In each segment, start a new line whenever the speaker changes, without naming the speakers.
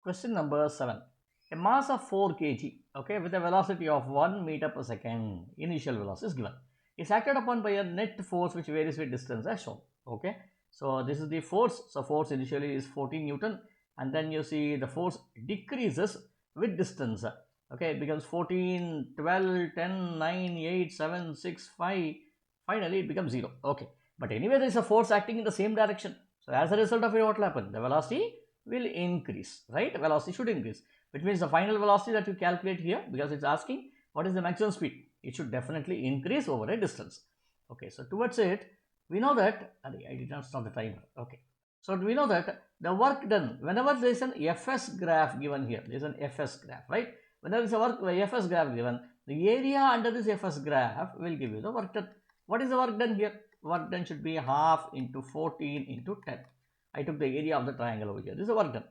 Question number 7. A mass of 4 kg, okay, with a velocity of 1 meter per second, initial velocity is given. Is acted upon by a net force which varies with distance as shown. Okay, so this is the force. So force initially is 14 Newton, and then you see the force decreases with distance. Okay, it becomes 14, 12, 10, 9, 8, 7, 6, 5. Finally, it becomes 0. Okay, but anyway, there is a force acting in the same direction. So as a result of it, what will happen? The velocity will increase, right? Velocity should increase, which means the final velocity that you calculate here, because it's asking what is the maximum speed, it should definitely increase over a distance. Okay, so towards it, we know that, I did not start the timer. Okay, so we know that the work done, whenever there is an Fs graph given here, there is an Fs graph, right? Whenever there is a Fs graph given, the area under this Fs graph will give you the work done. What is the work done here? Work done should be half into 14 into 10. I took the area of the triangle over here. This is the work done.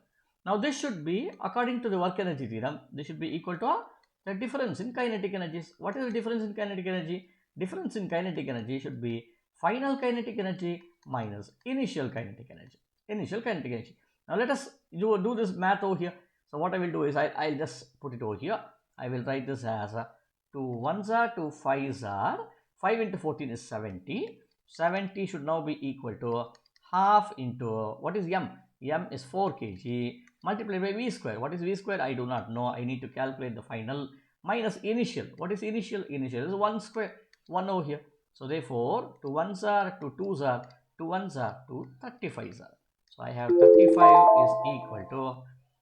Now this should be, according to the work energy theorem, this should be equal to the difference in kinetic energies. What is the difference in kinetic energy? Difference in kinetic energy should be final kinetic energy minus initial kinetic energy. Initial kinetic energy. Now let us do this math over here. So what I will do is I'll just put it over here. I will write this as 2 1s are 2 5s are 5 into 14 is 70. 70 should now be equal to half into, what is m? M is 4 kg multiplied by v square. What is v square? I do not know. I need to calculate the final, minus initial. What is initial? Initial is 1 square, 1 over here. So therefore, 2 1s are, 2 2s are, 2 1s are, 2 35s are. So I have 35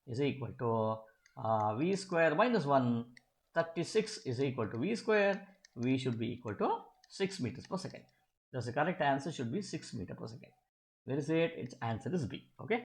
is equal to v square minus 1. 36 is equal to v square. V should be equal to 6 meters per second. Thus the correct answer should be 6 meters per second. Where is it? Its answer is B. Okay.